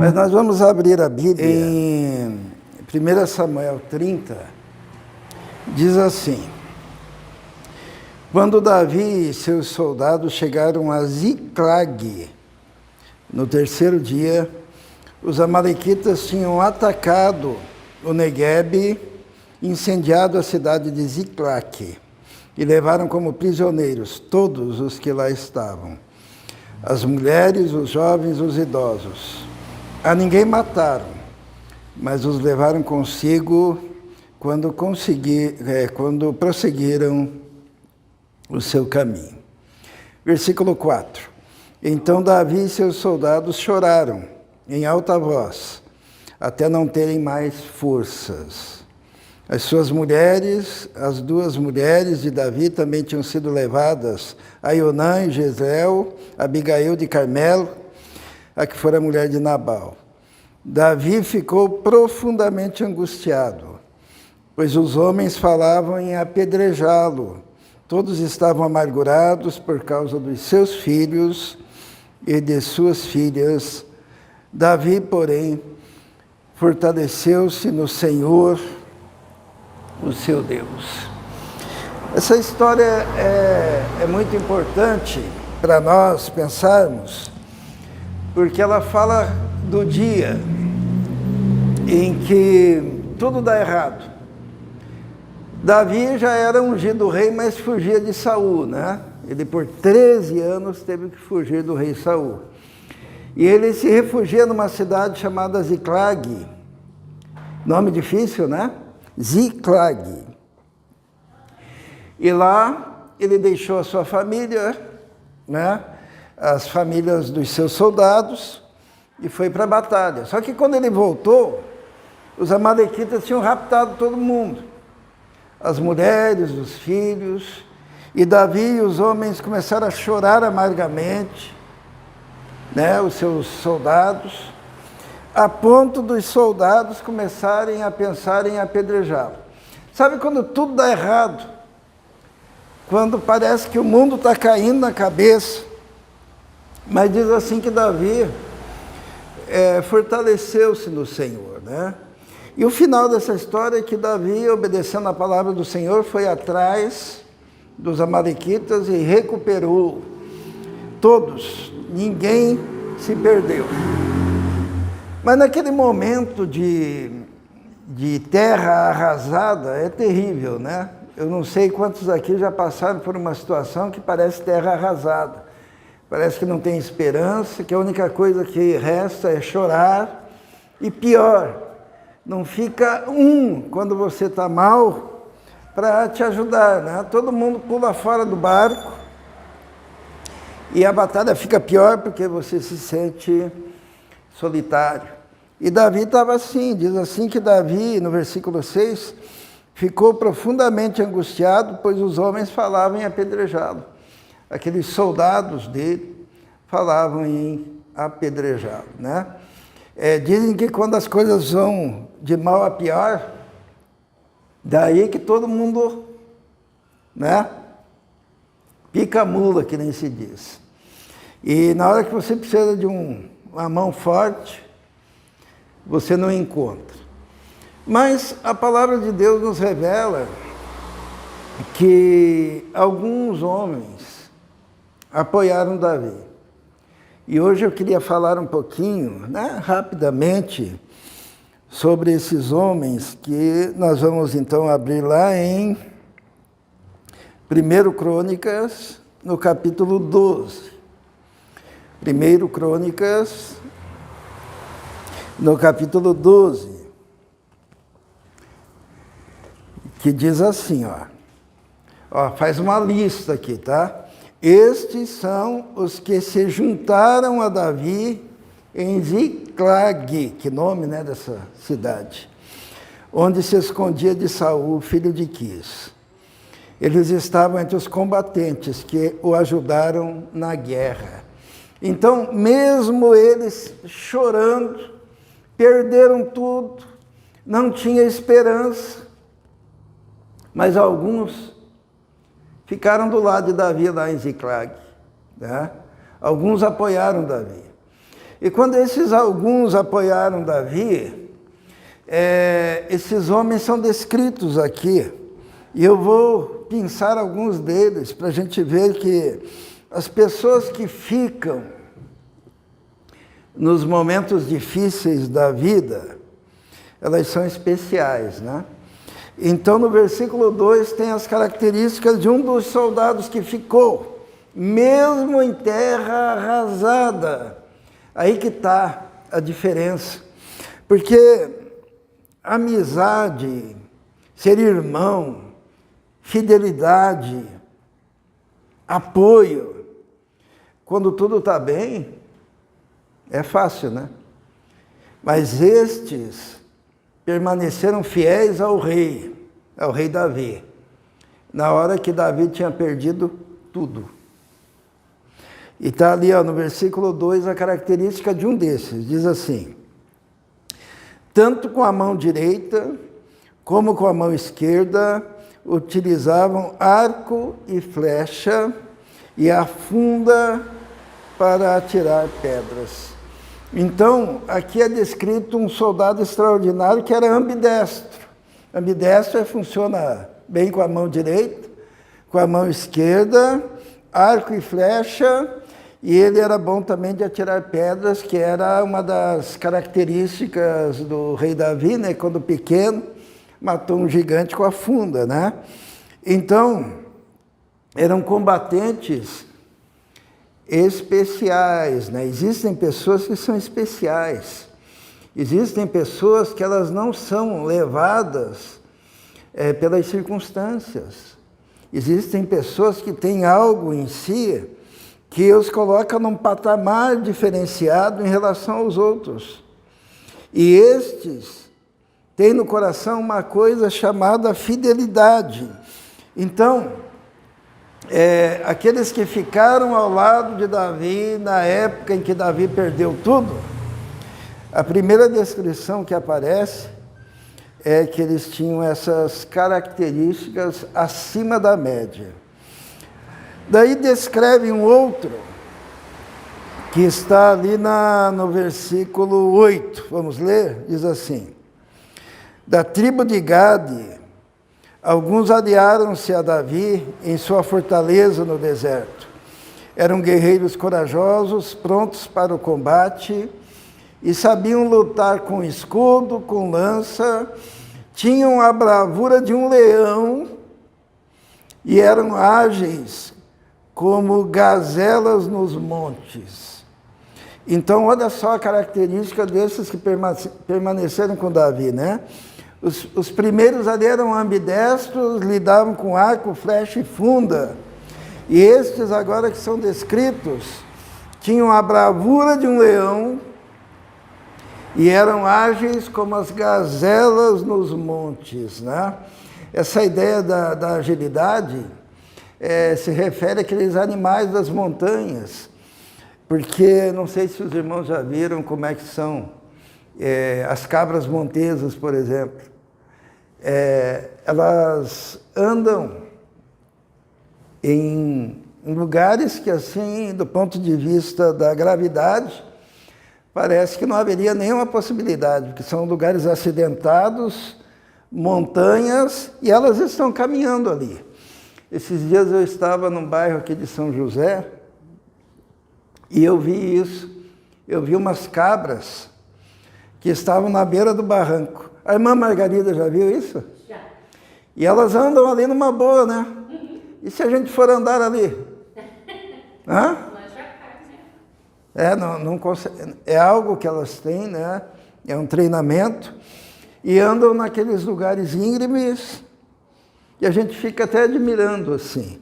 Mas nós vamos abrir a Bíblia em 1 Samuel 30, diz assim: quando Davi e seus soldados chegaram a Ziclag, no terceiro dia, os amalequitas tinham atacado o Neguebe, incendiado a cidade de Ziclag, e levaram como prisioneiros todos os que lá estavam, as mulheres, os jovens, os idosos. A ninguém mataram, mas os levaram consigo quando prosseguiram o seu caminho. Versículo 4. Então Davi e seus soldados choraram em alta voz, até não terem mais forças. As suas mulheres, as duas mulheres de Davi, também tinham sido levadas, Aionã e Jezreel, Abigail de Carmelo, a que fora mulher de Nabal. Davi ficou profundamente angustiado, pois os homens falavam em apedrejá-lo. Todos estavam amargurados por causa dos seus filhos e de suas filhas. Davi, porém, fortaleceu-se no Senhor, o seu Deus. Essa história é muito importante para nós pensarmos, porque ela fala do dia em que tudo dá errado. Davi já era ungido rei, mas fugia de Saul, né? Ele por 13 anos teve que fugir do rei Saul. E ele se refugia numa cidade chamada Ziclag. Nome difícil, né? Ziclag. E lá ele deixou a sua família, né? As famílias dos seus soldados, e foi para a batalha. Só que quando ele voltou, os amalequitas tinham raptado todo mundo. As mulheres, os filhos, e Davi e os homens começaram a chorar amargamente, né, os seus soldados, a ponto dos soldados começarem a pensar em apedrejá-lo. Sabe quando tudo dá errado? Quando parece que o mundo está caindo na cabeça, mas diz assim que Davi fortaleceu-se no Senhor, né? E o final dessa história é que Davi, obedecendo a palavra do Senhor, foi atrás dos amalequitas e recuperou todos. Ninguém se perdeu. Mas naquele momento de terra arrasada, é terrível, né? Eu não sei quantos aqui já passaram por uma situação que parece terra arrasada. Parece que não tem esperança, que a única coisa que resta é chorar. E pior, não fica quando você está mal, para te ajudar, né? Todo mundo pula fora do barco e a batalha fica pior porque você se sente solitário. E Davi estava assim, diz assim que Davi, no versículo 6, ficou profundamente angustiado, pois os homens falavam em apedrejá-lo. Aqueles soldados dele falavam em apedrejá-lo, né? Dizem que quando as coisas vão de mal a pior, daí que todo mundo, né, pica a mula, que nem se diz. E na hora que você precisa de uma mão forte, você não encontra. Mas a palavra de Deus nos revela que alguns homens apoiaram Davi. E hoje eu queria falar um pouquinho, né, rapidamente, sobre esses homens, que nós vamos então abrir lá em 1 Crônicas, no capítulo 12. 1 Crônicas, no capítulo 12, que diz assim, ó, faz uma lista aqui, tá? Estes são os que se juntaram a Davi em Ziclag, que nome, né, dessa cidade, onde se escondia de Saul, filho de Quis. Eles estavam entre os combatentes que o ajudaram na guerra. Então, mesmo eles chorando, perderam tudo, não tinha esperança, mas alguns ficaram do lado de Davi lá em Ziclag, né? Alguns apoiaram Davi. E quando esses alguns apoiaram Davi, esses homens são descritos aqui. E eu vou pensar alguns deles para a gente ver que as pessoas que ficam nos momentos difíceis da vida, elas são especiais, né? Então, no versículo 2 tem as características de um dos soldados que ficou, mesmo em terra arrasada. Aí que está a diferença. Porque amizade, ser irmão, fidelidade, apoio, quando tudo está bem, é fácil, né? Mas estes permaneceram fiéis ao rei Davi, na hora que Davi tinha perdido tudo. E está ali, no versículo 2, a característica de um desses, diz assim: tanto com a mão direita como com a mão esquerda utilizavam arco e flecha e a funda para atirar pedras. Então, aqui é descrito um soldado extraordinário que era ambidestro. Ambidestro funciona bem com a mão direita, com a mão esquerda, arco e flecha, e ele era bom também de atirar pedras, que era uma das características do rei Davi, né? Quando pequeno, matou um gigante com a funda, né? Então, eram combatentes especiais, né? Existem pessoas que são especiais. Existem pessoas que elas não são levadas pelas circunstâncias. Existem pessoas que têm algo em si que os coloca num patamar diferenciado em relação aos outros. E estes têm no coração uma coisa chamada fidelidade. Então, aqueles que ficaram ao lado de Davi na época em que Davi perdeu tudo, a primeira descrição que aparece é que eles tinham essas características acima da média. Daí descreve um outro, que está ali no versículo 8, vamos ler? Diz assim: da tribo de Gade, alguns aliaram-se a Davi em sua fortaleza no deserto. Eram guerreiros corajosos, prontos para o combate, e sabiam lutar com escudo, com lança, tinham a bravura de um leão e eram ágeis como gazelas nos montes. Então, olha só a característica desses que permaneceram com Davi, né? Os primeiros ali eram ambidestros, lidavam com arco, flecha e funda. E estes agora que são descritos, tinham a bravura de um leão e eram ágeis como as gazelas nos montes, né? Essa ideia da agilidade se refere àqueles animais das montanhas, porque não sei se os irmãos já viram como é que são as cabras montesas, por exemplo. Elas andam em lugares que, assim, do ponto de vista da gravidade, parece que não haveria nenhuma possibilidade, porque são lugares acidentados, montanhas, e elas estão caminhando ali. Esses dias eu estava num bairro aqui de São José, e eu vi isso. Eu vi umas cabras que estavam na beira do barranco. A irmã Margarida já viu isso? Já. E elas andam ali numa boa, né? E se a gente for andar ali? Hã? Não consegue. É algo que elas têm, né? É um treinamento. E andam naqueles lugares íngremes e a gente fica até admirando, assim.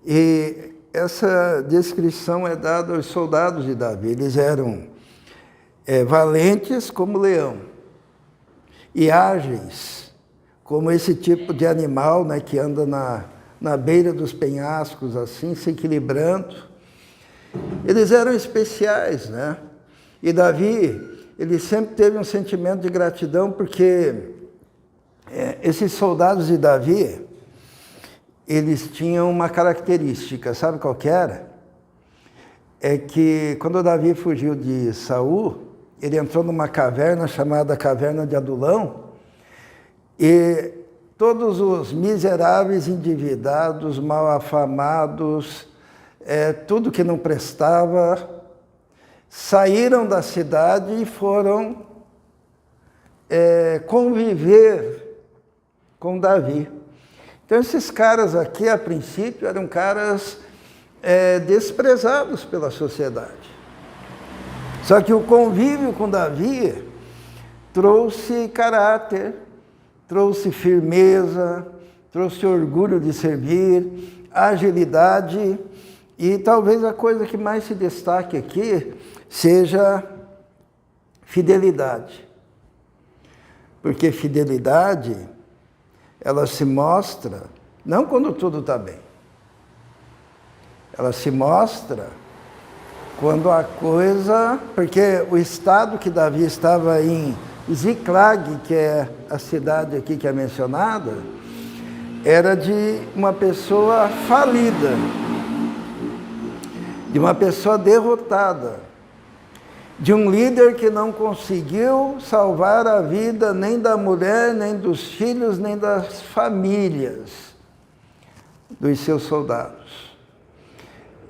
E essa descrição é dada aos soldados de Davi. Eles eram valentes como leão e ágeis como esse tipo de animal, né, que anda na beira dos penhascos, assim, se equilibrando. Eles eram especiais, né? E Davi, ele sempre teve um sentimento de gratidão, porque esses soldados de Davi, eles tinham uma característica, sabe qual que era? é que quando Davi fugiu de Saul, ele entrou numa caverna chamada Caverna de Adulão, e todos os miseráveis, endividados, mal afamados, tudo que não prestava, saíram da cidade e foram conviver com Davi. Então esses caras aqui, a princípio, eram caras desprezados pela sociedade. Só que o convívio com Davi trouxe caráter, trouxe firmeza, trouxe orgulho de servir, agilidade, e talvez a coisa que mais se destaque aqui seja fidelidade. Porque fidelidade, ela se mostra, não quando tudo está bem, ela se mostra quando a coisa... Porque o estado que Davi estava em Ziclag, que é a cidade aqui que é mencionada, era de uma pessoa falida, de uma pessoa derrotada, de um líder que não conseguiu salvar a vida nem da mulher, nem dos filhos, nem das famílias dos seus soldados.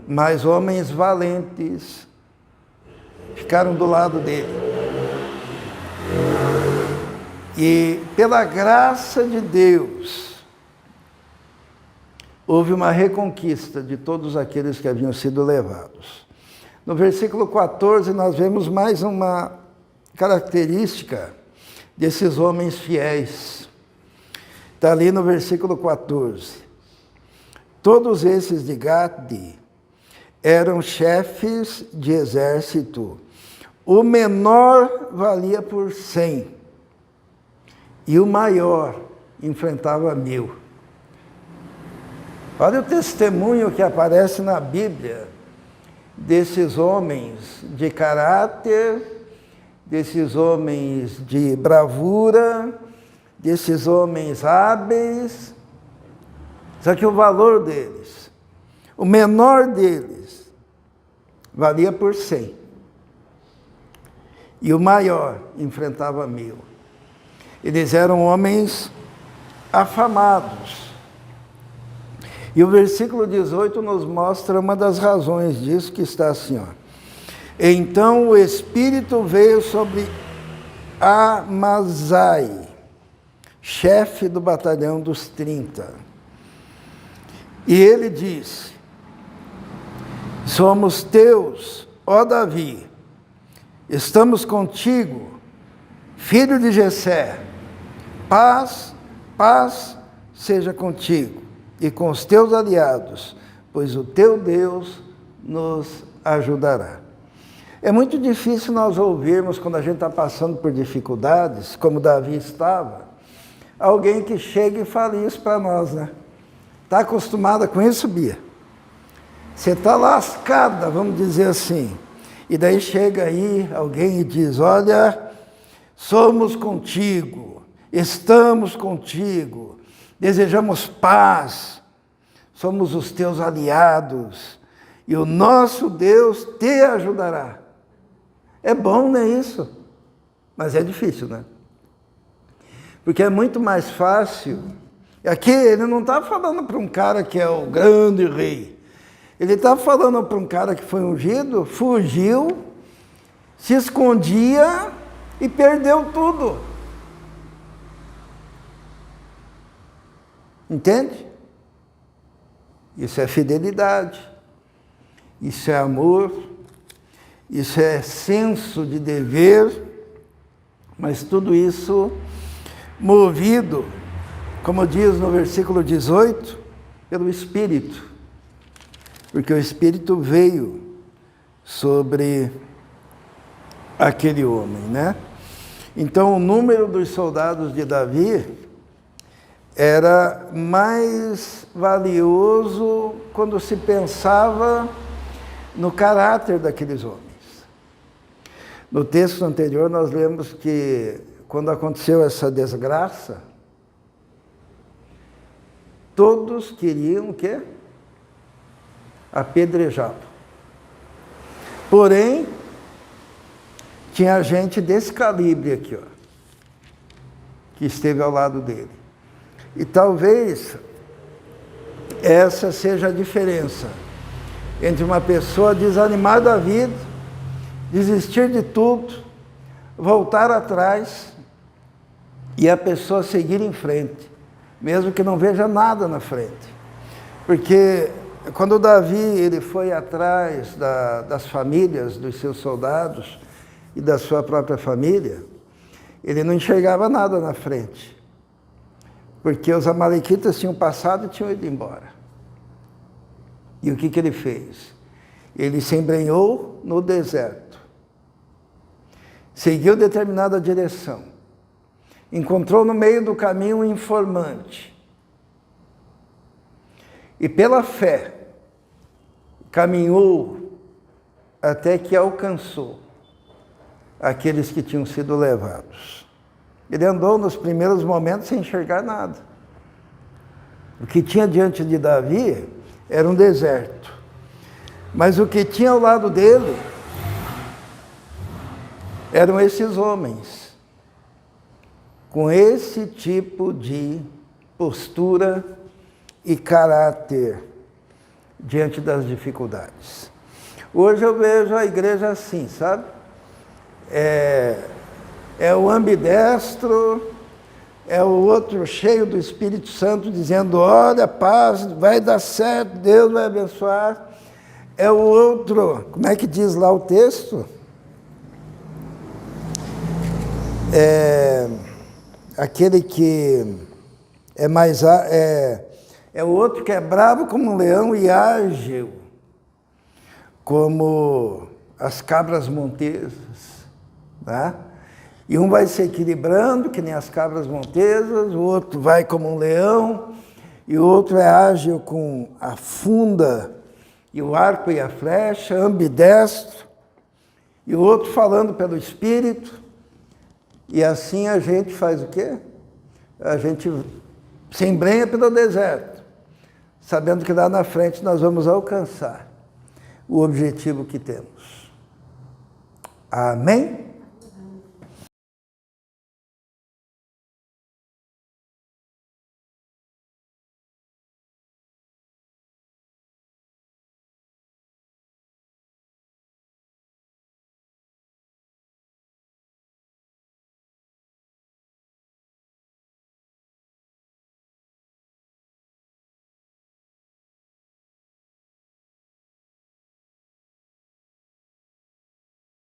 Mas homens valentes ficaram do lado dele. E pela graça de Deus, houve uma reconquista de todos aqueles que haviam sido levados. No versículo 14, nós vemos mais uma característica desses homens fiéis. Está ali no versículo 14. Todos esses de Gade eram chefes de exército. O menor valia por 100 e o maior enfrentava 1000. Olha o testemunho que aparece na Bíblia desses homens de caráter, desses homens de bravura, desses homens hábeis. Só que o valor deles, o menor deles, valia por 100. E o maior enfrentava 1000. Eles eram homens afamados. E o versículo 18 nos mostra uma das razões disso, que está assim, ó. Então o Espírito veio sobre Amazai, chefe do batalhão dos 30. E ele disse: somos teus, ó Davi, estamos contigo, filho de Jessé. Paz, paz seja contigo e com os teus aliados, pois o teu Deus nos ajudará. É muito difícil nós ouvirmos, quando a gente está passando por dificuldades, como Davi estava, alguém que chega e fale isso para nós, né? Está acostumada com isso, Bia? Você está lascada, vamos dizer assim. E daí chega aí alguém e diz: olha, somos contigo, estamos contigo, desejamos paz, somos os teus aliados, e o nosso Deus te ajudará. É bom, não é isso? Mas é difícil, né? Porque é muito mais fácil. Aqui ele não está falando para um cara que é o grande rei. Ele está falando para um cara que foi ungido, fugiu, se escondia e perdeu tudo. Entende? Isso é fidelidade, isso é amor, isso é senso de dever, mas tudo isso movido, como diz no versículo 18, pelo Espírito. Porque o Espírito veio sobre aquele homem, né? Então o número dos soldados de Davi era mais valioso quando se pensava no caráter daqueles homens. No texto anterior nós lemos que quando aconteceu essa desgraça, todos queriam o quê? Apedrejá-lo. Porém, tinha gente desse calibre aqui, ó, que esteve ao lado dele. E talvez essa seja a diferença entre uma pessoa desanimar da vida, desistir de tudo, voltar atrás e a pessoa seguir em frente, mesmo que não veja nada na frente. Porque quando Davi ele foi atrás das famílias dos seus soldados e da sua própria família, ele não enxergava nada na frente, porque os amalequitas tinham passado e tinham ido embora. E o que ele fez? Ele se embrenhou no deserto, seguiu determinada direção, encontrou no meio do caminho um informante, e pela fé caminhou até que alcançou aqueles que tinham sido levados. Ele andou nos primeiros momentos sem enxergar nada. O que tinha diante de Davi era um deserto. Mas o que tinha ao lado dele eram esses homens, com esse tipo de postura e caráter diante das dificuldades. Hoje eu vejo a igreja assim, sabe? É o ambidestro, é o outro cheio do Espírito Santo dizendo, olha, paz, vai dar certo, Deus vai abençoar. É o outro, como é que diz lá o texto? Aquele que é mais... É o outro que é bravo como um leão e ágil como as cabras montesas, tá? E um vai se equilibrando, que nem as cabras montesas, o outro vai como um leão, e o outro é ágil com a funda, e o arco e a flecha, ambidestro, e o outro falando pelo Espírito, e assim a gente faz o quê? A gente se embrenha pelo deserto, sabendo que lá na frente nós vamos alcançar o objetivo que temos. Amém?